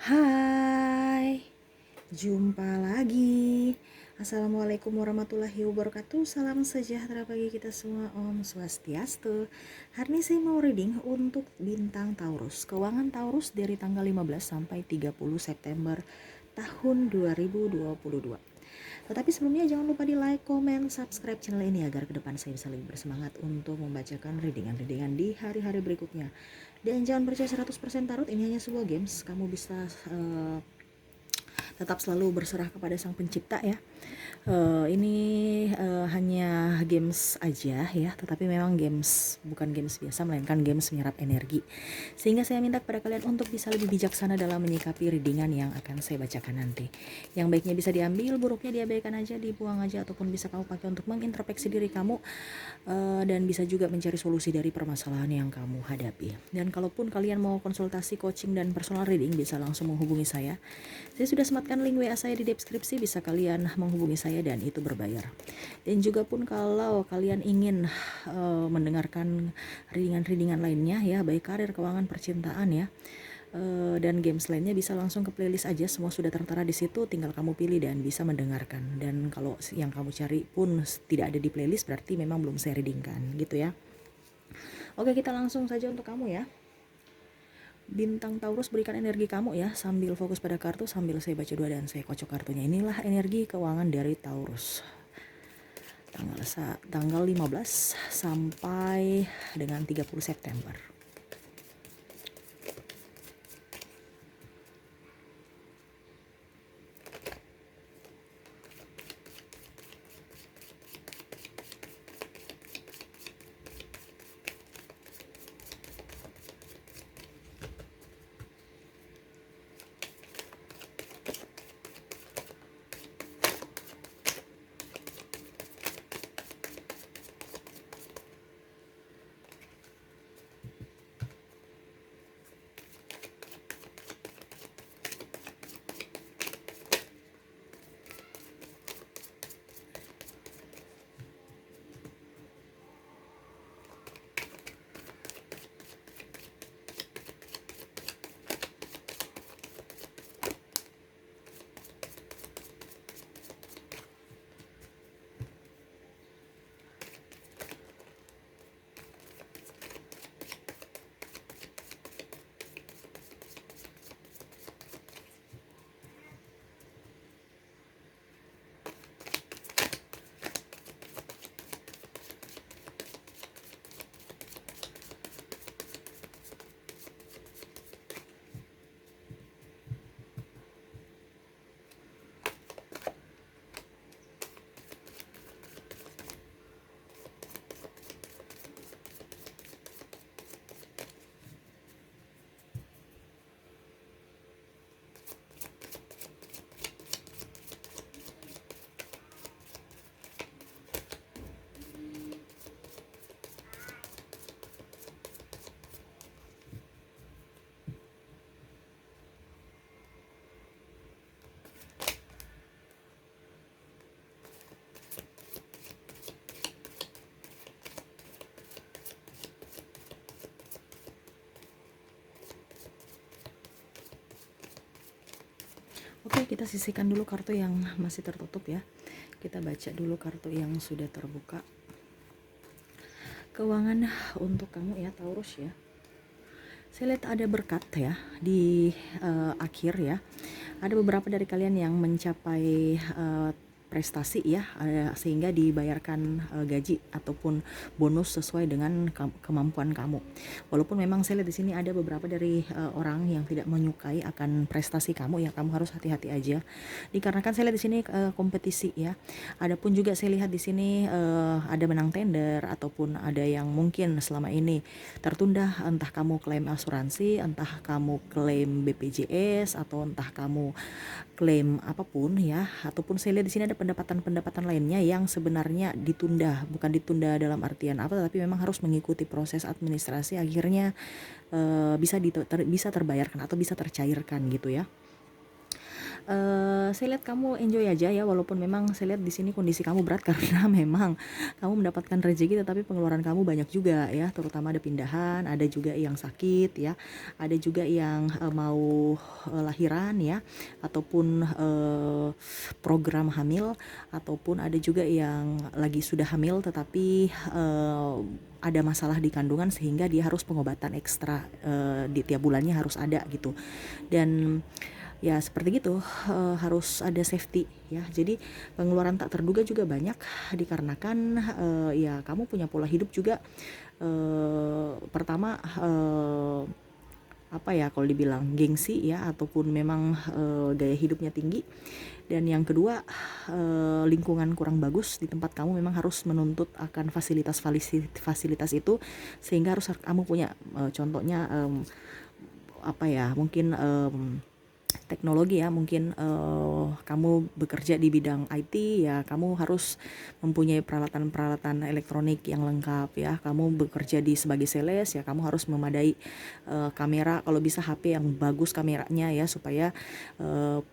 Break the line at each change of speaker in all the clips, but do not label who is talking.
Hai, jumpa lagi. Assalamualaikum warahmatullahi wabarakatuh. Salam sejahtera bagi kita semua. Om Swastiastu. Hari ini saya mau reading untuk bintang Taurus. Keuangan Taurus dari tanggal 15 sampai 30 September tahun 2022. Tetapi sebelumnya jangan lupa di like, comment, subscribe channel ini agar ke depan saya bisa lebih bersemangat untuk membacakan readingan-readingan di hari-hari berikutnya. Dan jangan percaya 100% tarot, ini hanya sebuah games. Kamu bisa tetap selalu berserah kepada sang pencipta ya. Ini hanya games aja ya, tetapi memang games, bukan games biasa, melainkan games menyerap energi. Sehingga saya minta kepada kalian untuk bisa lebih bijaksana dalam menyikapi readingan yang akan saya bacakan nanti. Yang baiknya bisa diambil, buruknya diabaikan aja, dibuang aja, ataupun bisa kamu pakai untuk mengintrospeksi diri kamu, dan bisa juga mencari solusi dari permasalahan yang kamu hadapi. Dan kalaupun kalian mau konsultasi, coaching, dan personal reading, bisa langsung menghubungi saya. Saya sudah sematkan link WA saya di deskripsi, bisa kalian menghubungi saya dan itu berbayar. Dan juga pun kalau kalian ingin mendengarkan readingan-readingan lainnya ya, baik karir, keuangan, percintaan ya, dan games lainnya, bisa langsung ke playlist aja, semua sudah tertera di situ, tinggal kamu pilih dan bisa mendengarkan. Dan kalau yang kamu cari pun tidak ada di playlist, berarti memang belum saya readingkan gitu ya. Oke, kita langsung saja untuk kamu ya. Bintang Taurus, berikan energi kamu ya, sambil fokus pada kartu, sambil saya baca doa dan saya kocok kartunya. Inilah energi keuangan dari Taurus tanggal 15 sampai dengan 30 September. Oke, kita sisihkan dulu kartu yang masih tertutup ya. Kita baca dulu kartu yang sudah terbuka. Keuangan untuk kamu ya Taurus ya. Saya lihat ada berkat ya di akhir ya. Ada beberapa dari kalian yang mencapai prestasi ya, sehingga dibayarkan gaji ataupun bonus sesuai dengan kemampuan kamu. Walaupun memang saya lihat di sini ada beberapa dari orang yang tidak menyukai akan prestasi kamu ya, kamu harus hati-hati aja. Dikarenakan saya lihat di sini kompetisi ya. Adapun juga saya lihat di sini ada menang tender, ataupun ada yang mungkin selama ini tertunda, entah kamu klaim asuransi, entah kamu klaim BPJS, atau entah kamu klaim apapun ya, ataupun saya lihat di sini ada pendapatan-pendapatan lainnya yang sebenarnya ditunda, bukan ditunda dalam artian apa, tapi memang harus mengikuti proses administrasi, akhirnya bisa terbayarkan atau bisa tercairkan gitu ya. Saya lihat kamu enjoy aja ya, walaupun memang saya lihat di sini kondisi kamu berat karena memang kamu mendapatkan rezeki tetapi pengeluaran kamu banyak juga ya, terutama ada pindahan, ada juga yang sakit ya, ada juga yang mau lahiran ya, ataupun program hamil, ataupun ada juga yang lagi sudah hamil tetapi ada masalah di kandungan sehingga dia harus pengobatan ekstra di tiap bulannya harus ada gitu. Dan ya seperti gitu, harus ada safety ya. Jadi pengeluaran tak terduga juga banyak dikarenakan ya kamu punya pola hidup juga, pertama apa ya kalau dibilang gengsi ya, ataupun memang gaya hidupnya tinggi. Dan yang kedua, lingkungan kurang bagus di tempat kamu memang harus menuntut akan fasilitas itu, sehingga harus kamu punya contohnya apa ya, mungkin teknologi ya, mungkin kamu bekerja di bidang IT ya, kamu harus mempunyai peralatan-peralatan elektronik yang lengkap ya. Kamu bekerja sebagai sales ya, kamu harus memadai kamera, kalau bisa HP yang bagus kameranya ya, supaya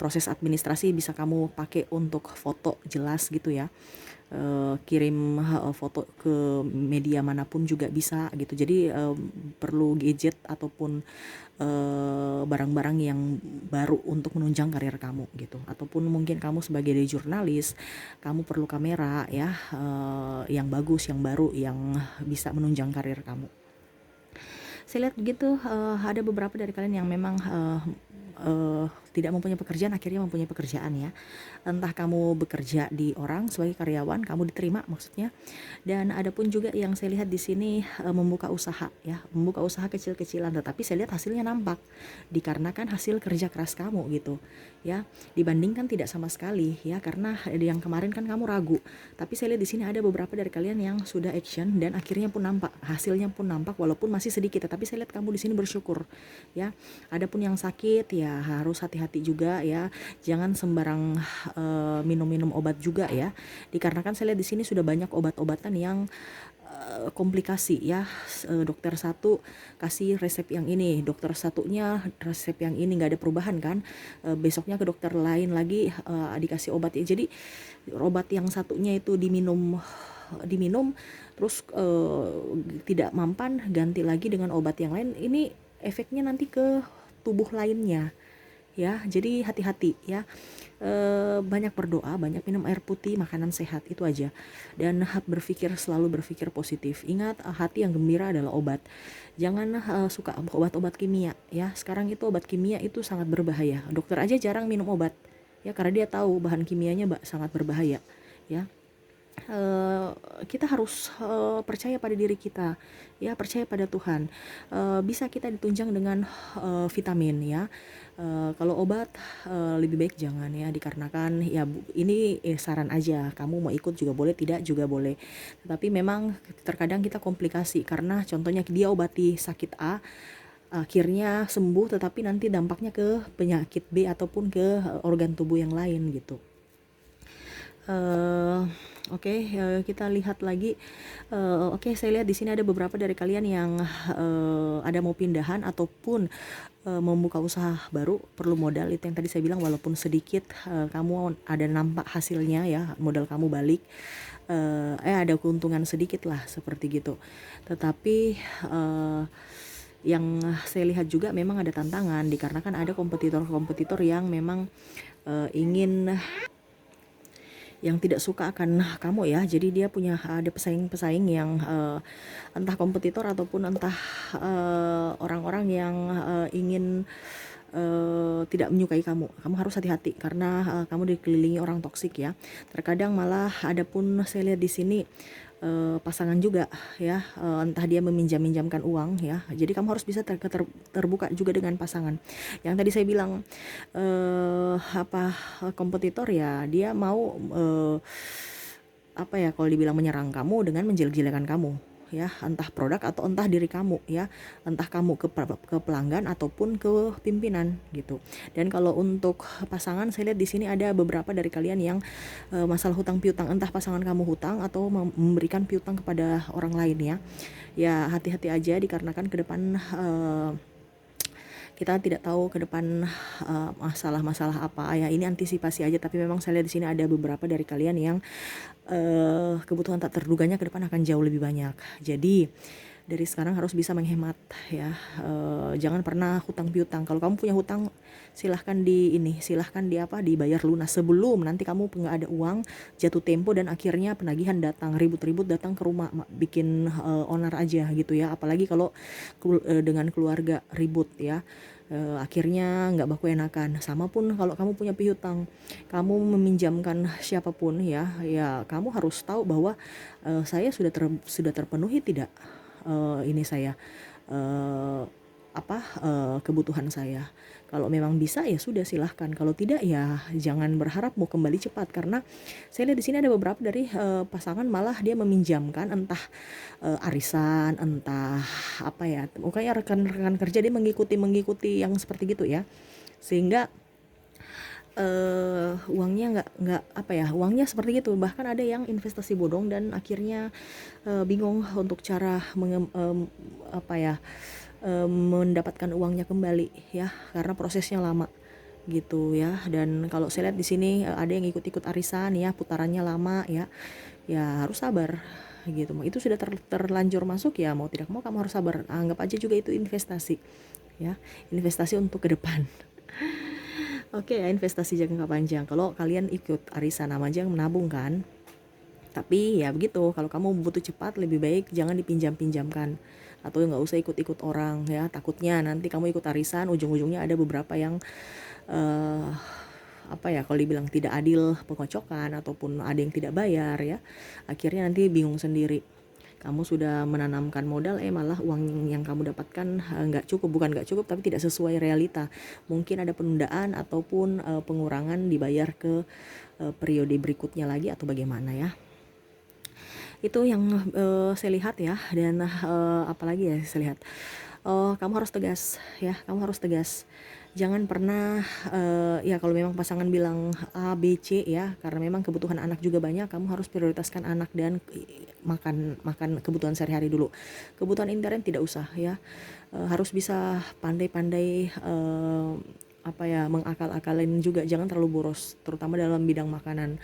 proses administrasi bisa kamu pakai untuk foto jelas gitu ya. Kirim foto ke media manapun juga bisa gitu. Jadi perlu gadget ataupun barang-barang yang baru untuk menunjang karir kamu gitu. Ataupun mungkin kamu sebagai jurnalis, kamu perlu kamera ya, yang bagus, yang baru, yang bisa menunjang karir kamu. Saya lihat begitu. Ada beberapa dari kalian yang memang tidak mempunyai pekerjaan, akhirnya mempunyai pekerjaan ya. Entah kamu bekerja di orang sebagai karyawan, kamu diterima maksudnya. Dan ada pun juga yang saya lihat di sini membuka usaha ya, membuka usaha kecil-kecilan, tetapi saya lihat hasilnya nampak dikarenakan hasil kerja keras kamu gitu ya. Dibandingkan tidak sama sekali ya, karena yang kemarin kan kamu ragu. Tapi saya lihat di sini ada beberapa dari kalian yang sudah action dan akhirnya pun nampak, hasilnya pun nampak walaupun masih sedikit, tetapi saya lihat kamu di sini bersyukur ya. Adapun yang sakit ya harus hati-hati juga ya, jangan sembarang minum-minum obat juga ya, dikarenakan saya lihat di sini sudah banyak obat-obatan yang komplikasi ya. Dokter satu kasih resep yang ini, dokter satunya resep yang ini, nggak ada perubahan kan. Besoknya ke dokter lain lagi dikasih obat ya. Jadi obat yang satunya itu diminum terus tidak mampan, ganti lagi dengan obat yang lain, ini efeknya nanti ke tubuh lainnya ya. Jadi hati-hati ya. Banyak berdoa, banyak minum air putih, makanan sehat, itu aja. Dan selalu berpikir positif. Ingat, hati yang gembira adalah obat. Jangan suka obat-obat kimia ya. Sekarang itu obat kimia itu sangat berbahaya. Dokter aja jarang minum obat ya, karena dia tahu bahan kimianya sangat berbahaya ya. Kita harus percaya pada diri kita ya, percaya pada Tuhan. Bisa kita ditunjang dengan vitamin ya. Kalau obat lebih baik jangan ya, dikarenakan ya ini saran aja, kamu mau ikut juga boleh, tidak juga boleh. Tetapi memang terkadang kita komplikasi, karena contohnya dia obati sakit A, akhirnya sembuh tetapi nanti dampaknya ke penyakit B ataupun ke organ tubuh yang lain gitu. Oke, kita lihat lagi. Oke, saya lihat di sini ada beberapa dari kalian yang ada mau pindahan ataupun membuka usaha baru, perlu modal. Itu yang tadi saya bilang, walaupun sedikit kamu ada nampak hasilnya ya, modal kamu balik, ada keuntungan sedikit lah seperti gitu. Tetapi yang saya lihat juga memang ada tantangan, dikarenakan ada kompetitor-kompetitor yang memang ingin, yang tidak suka akan kamu ya. Jadi dia ada pesaing-pesaing yang entah kompetitor ataupun entah orang-orang yang ingin tidak menyukai kamu. Kamu harus hati-hati karena kamu dikelilingi orang toksik ya. Terkadang malah ada pun saya lihat di sini pasangan juga ya, entah dia meminjamkan uang ya. Jadi kamu harus bisa terbuka juga dengan pasangan. Yang tadi saya bilang kompetitor ya, dia mau kalau dibilang menyerang kamu dengan menjelek-jelekan kamu ya, entah produk atau entah diri kamu ya, entah kamu ke pelanggan ataupun ke pimpinan gitu. Dan kalau untuk pasangan, saya lihat di sini ada beberapa dari kalian yang masalah hutang piutang, entah pasangan kamu hutang atau memberikan piutang kepada orang lain ya. Ya hati-hati aja, dikarenakan ke depan kita tidak tahu ke depan masalah-masalah apa ya. Ini antisipasi aja, tapi memang saya lihat di sini ada beberapa dari kalian yang kebutuhan tak terduganya ke depan akan jauh lebih banyak. Jadi dari sekarang harus bisa menghemat ya. Jangan pernah hutang piutang. Kalau kamu punya hutang, silahkan dibayar lunas sebelum nanti kamu nggak ada uang, jatuh tempo, dan akhirnya penagihan datang, ribut-ribut datang ke rumah, bikin onar aja gitu ya. Apalagi kalau dengan keluarga ribut ya. Akhirnya nggak baku enakan. Sama pun kalau kamu punya piutang, kamu meminjamkan siapapun ya kamu harus tahu bahwa saya sudah terpenuhi tidak, ini saya kebutuhan saya. Kalau memang bisa ya sudah silahkan, kalau tidak ya jangan berharap mau kembali cepat, karena saya lihat di sini ada beberapa dari pasangan malah dia meminjamkan, entah arisan, entah apa ya, makanya rekan-rekan kerja dia mengikuti yang seperti gitu ya, sehingga uangnya seperti itu. Bahkan ada yang investasi bodong dan akhirnya bingung untuk cara mendapatkan uangnya kembali ya, karena prosesnya lama gitu ya. Dan kalau saya lihat di sini ada yang ikut-ikut arisan ya, putarannya lama ya harus sabar gitu. Itu sudah terlanjur masuk ya, mau tidak mau kamu harus sabar. Anggap aja juga itu investasi ya, investasi untuk ke depan. Oke ya, investasi jangka panjang. Kalau kalian ikut arisan sama aja menabung kan. Tapi ya begitu, kalau kamu butuh cepat lebih baik jangan dipinjam-pinjamkan, atau nggak usah ikut-ikut orang ya. Takutnya nanti kamu ikut arisan, ujung-ujungnya ada beberapa yang kalau dibilang tidak adil, pengocokan, ataupun ada yang tidak bayar ya. Akhirnya nanti bingung sendiri. Kamu sudah menanamkan modal, malah uang yang kamu dapatkan bukan nggak cukup, tapi tidak sesuai realita. Mungkin ada penundaan ataupun pengurangan dibayar ke periode berikutnya lagi atau bagaimana ya. Itu yang saya lihat ya. Dan apalagi ya saya lihat, kamu harus tegas ya, jangan pernah ya kalau memang pasangan bilang A, B, C ya, karena memang kebutuhan anak juga banyak, kamu harus prioritaskan anak dan makan kebutuhan sehari-hari dulu. Kebutuhan intern tidak usah ya. Harus bisa pandai-pandai mengakal-akalin juga, jangan terlalu boros terutama dalam bidang makanan.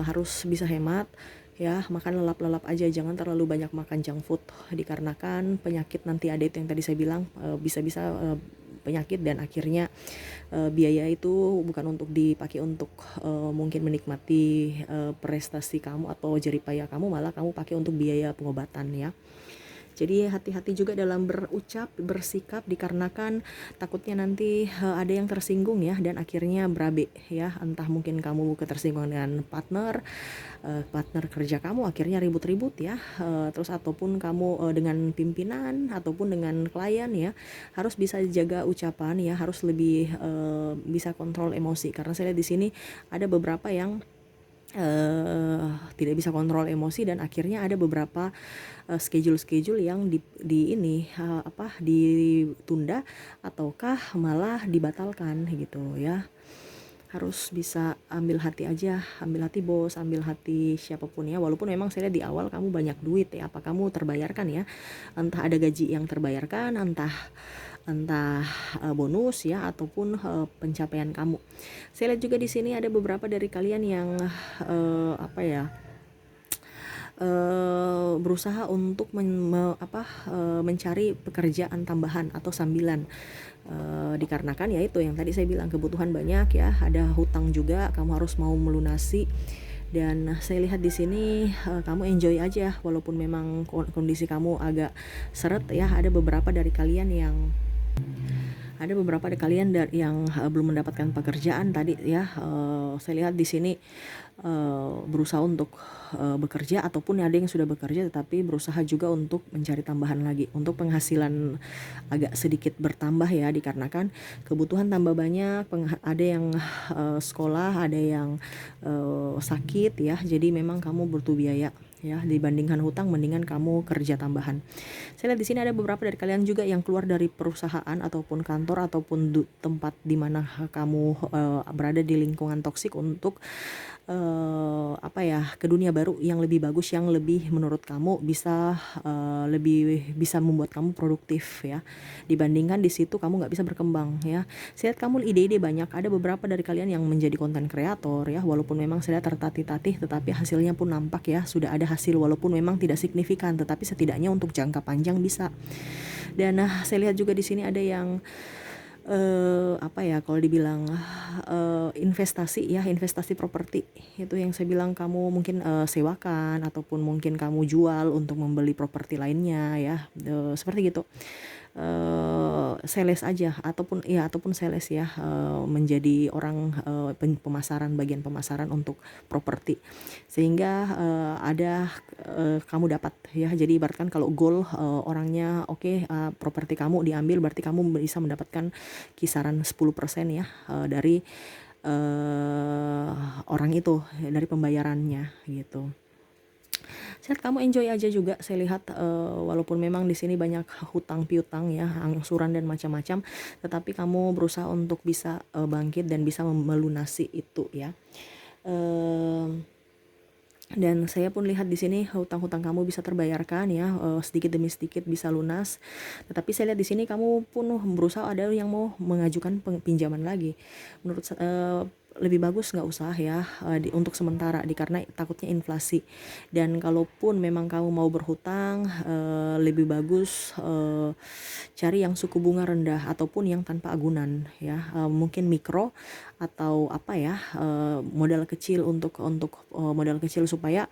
Harus bisa hemat ya, makan lelap-lelap aja, jangan terlalu banyak makan junk food, dikarenakan penyakit nanti ada itu yang tadi saya bilang, bisa-bisa penyakit, dan akhirnya biaya itu bukan untuk dipakai untuk mungkin menikmati prestasi kamu atau jeripaya kamu, malah kamu pakai untuk biaya pengobatan ya. Jadi hati-hati juga dalam berucap, bersikap, dikarenakan takutnya nanti ada yang tersinggung ya, dan akhirnya berabe ya. Entah mungkin kamu ketersinggungan dengan partner kerja kamu, akhirnya ribut-ribut ya. Terus ataupun kamu dengan pimpinan ataupun dengan klien ya, harus bisa jaga ucapan ya, harus lebih bisa kontrol emosi, karena saya lihat di sini ada beberapa yang tidak bisa kontrol emosi, dan akhirnya ada beberapa schedule yang ditunda ataukah malah dibatalkan gitu ya. Harus bisa ambil hati aja, ambil hati bos, ambil hati siapapun ya. Walaupun memang saya lihat di awal kamu banyak duit ya, apa kamu terbayarkan ya, entah ada gaji yang terbayarkan, entah bonus ya, ataupun pencapaian kamu. Saya lihat juga di sini ada beberapa dari kalian yang berusaha untuk mencari pekerjaan tambahan atau sambilan, dikarenakan ya itu yang tadi saya bilang, kebutuhan banyak ya, ada hutang juga kamu harus mau melunasi. Dan saya lihat di sini kamu enjoy aja, walaupun memang kondisi kamu agak seret ya. Ada beberapa dari kalian yang yang belum mendapatkan pekerjaan tadi ya. Saya lihat di sini berusaha untuk bekerja, ataupun ada yang sudah bekerja tetapi berusaha juga untuk mencari tambahan lagi untuk penghasilan agak sedikit bertambah ya, dikarenakan kebutuhan tambah banyak. Ada yang sekolah, ada yang sakit ya, jadi memang kamu butuh biaya ya. Dibandingkan hutang mendingan kamu kerja tambahan. Saya lihat di sini ada beberapa dari kalian juga yang keluar dari perusahaan ataupun kantor ataupun tempat di mana kamu berada di lingkungan toksik untuk ke dunia baru yang lebih bagus, yang lebih menurut kamu bisa lebih bisa membuat kamu produktif ya, dibandingkan di situ kamu nggak bisa berkembang ya. Saya lihat kamu ide-ide banyak, ada beberapa dari kalian yang menjadi konten kreator ya, walaupun memang saya tertatih-tatih tetapi hasilnya pun nampak ya, sudah ada hasil walaupun memang tidak signifikan tetapi setidaknya untuk jangka panjang bisa. Dan saya lihat juga di sini ada yang kalau dibilang investasi ya, investasi properti itu yang saya bilang, kamu mungkin sewakan ataupun mungkin kamu jual untuk membeli properti lainnya ya, seperti gitu. Sales aja ataupun sales ya, menjadi orang pemasaran, bagian pemasaran untuk properti, sehingga kamu dapat ya. Jadi ibaratkan kalau goal orangnya properti kamu diambil, berarti kamu bisa mendapatkan kisaran 10% ya dari orang itu, dari pembayarannya gitu. Saya kamu enjoy aja juga. Saya lihat walaupun memang di sini banyak hutang piutang ya, angsuran dan macam-macam, tetapi kamu berusaha untuk bisa bangkit dan bisa melunasi itu ya. Dan saya pun lihat di sini hutang-hutang kamu bisa terbayarkan ya, sedikit demi sedikit bisa lunas. Tetapi saya lihat di sini kamu pun berusaha, ada yang mau mengajukan pinjaman lagi. Menurut lebih bagus nggak usah ya untuk sementara, karena takutnya inflasi. Dan kalaupun memang kamu mau berhutang, lebih bagus cari yang suku bunga rendah ataupun yang tanpa agunan ya, mungkin mikro atau modal kecil untuk modal kecil supaya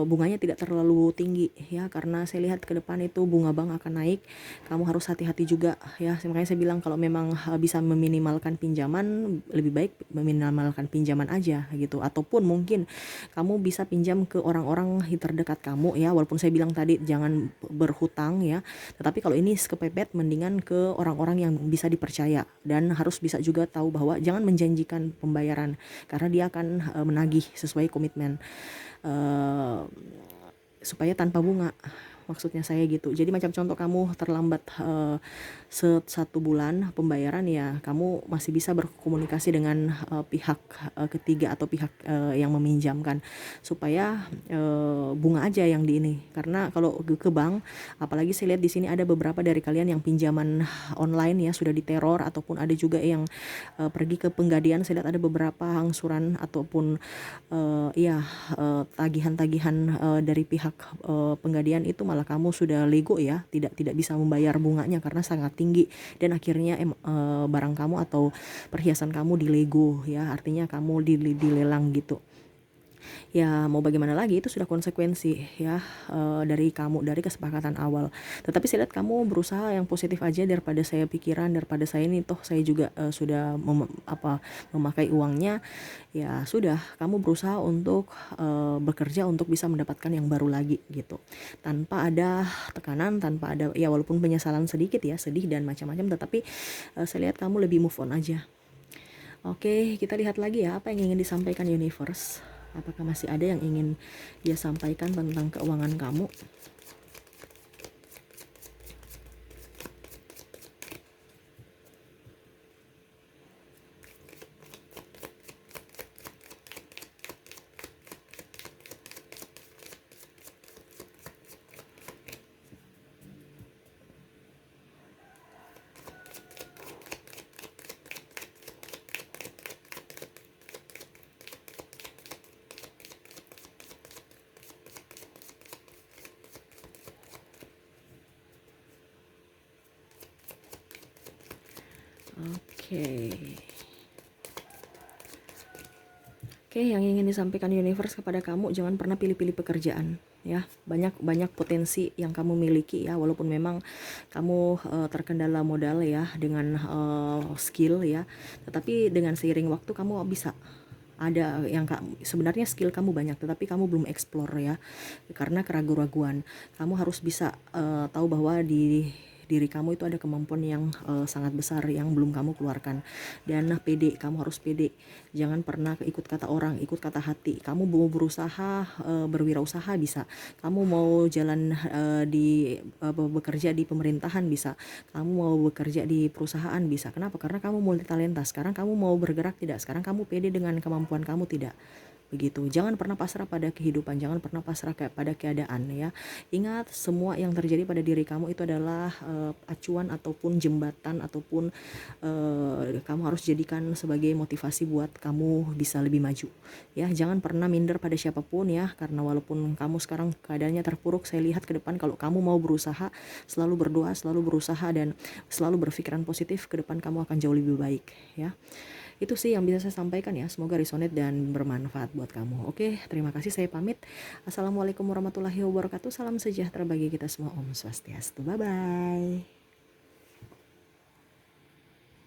bunganya tidak terlalu tinggi ya, karena saya lihat ke depan itu bunga bank akan naik. Kamu harus hati-hati juga ya, makanya saya bilang kalau memang bisa meminimalkan pinjaman, lebih baik meminimalkan pinjaman aja gitu, ataupun mungkin kamu bisa pinjam ke orang-orang terdekat kamu ya, walaupun saya bilang tadi jangan berhutang ya, tetapi kalau ini kepepet mendingan ke orang-orang yang bisa dipercaya, dan harus bisa juga tahu bahwa jangan menjanjikan pembayaran karena dia akan menagih sesuai komitmen. Supaya tanpa bunga, maksudnya saya gitu. Jadi macam contoh kamu terlambat 1 bulan pembayaran ya, kamu masih bisa berkomunikasi dengan pihak ketiga atau pihak yang meminjamkan, supaya bunga aja yang di ini. Karena kalau ke bank, apalagi saya lihat di sini ada beberapa dari kalian yang pinjaman online ya sudah diteror, ataupun ada juga yang pergi ke penggadian. Saya lihat ada beberapa angsuran ataupun tagihan-tagihan dari pihak penggadian itu, malah kamu sudah lego ya, tidak bisa membayar bunganya karena sangat tinggi, dan akhirnya barang kamu atau perhiasan kamu dilego ya, artinya kamu dilelang gitu. Ya mau bagaimana lagi, itu sudah konsekuensi ya dari kamu, dari kesepakatan awal. Tetapi saya lihat kamu berusaha yang positif aja, daripada saya pikiran, daripada saya ini toh saya juga sudah memakai uangnya. Ya sudah, kamu berusaha untuk bekerja untuk bisa mendapatkan yang baru lagi gitu, tanpa ada tekanan, tanpa ada ya, walaupun penyesalan sedikit ya, sedih dan macam-macam, tetapi saya lihat kamu lebih move on aja. Oke, kita lihat lagi ya apa yang ingin disampaikan universe. Apakah masih ada yang ingin dia sampaikan tentang keuangan kamu? Oke, yang ingin disampaikan universe kepada kamu, jangan pernah pilih-pilih pekerjaan ya. Banyak potensi yang kamu miliki ya, walaupun memang kamu terkendala modal ya dengan skill ya, tetapi dengan seiring waktu kamu bisa ada yang sebenarnya skill kamu banyak, tetapi kamu belum explore ya, karena keraguan-raguan. Kamu harus bisa tahu bahwa di diri kamu itu ada kemampuan yang sangat besar yang belum kamu keluarkan. Dan pede, kamu harus pede. Jangan pernah ikut kata orang, ikut kata hati. Kamu mau berusaha, berwirausaha bisa. Kamu mau jalan bekerja di pemerintahan bisa. Kamu mau bekerja di perusahaan bisa. Kenapa? Karena kamu multi talenta. Sekarang kamu mau bergerak tidak? Sekarang kamu pede dengan kemampuan kamu tidak? Begitu. Jangan pernah pasrah pada kehidupan, jangan pernah pasrah pada keadaan ya. Ingat, semua yang terjadi pada diri kamu itu adalah acuan ataupun jembatan ataupun kamu harus jadikan sebagai motivasi buat kamu bisa lebih maju. Ya, jangan pernah minder pada siapapun ya, karena walaupun kamu sekarang keadaannya terpuruk, saya lihat ke depan kalau kamu mau berusaha, selalu berdoa, selalu berusaha dan selalu berpikiran positif, ke depan kamu akan jauh lebih baik ya. Itu sih yang bisa saya sampaikan ya, semoga resonate dan bermanfaat buat kamu. Oke, terima kasih, saya pamit. Assalamualaikum warahmatullahi wabarakatuh, salam sejahtera bagi kita semua, Om Swastiastu, bye bye.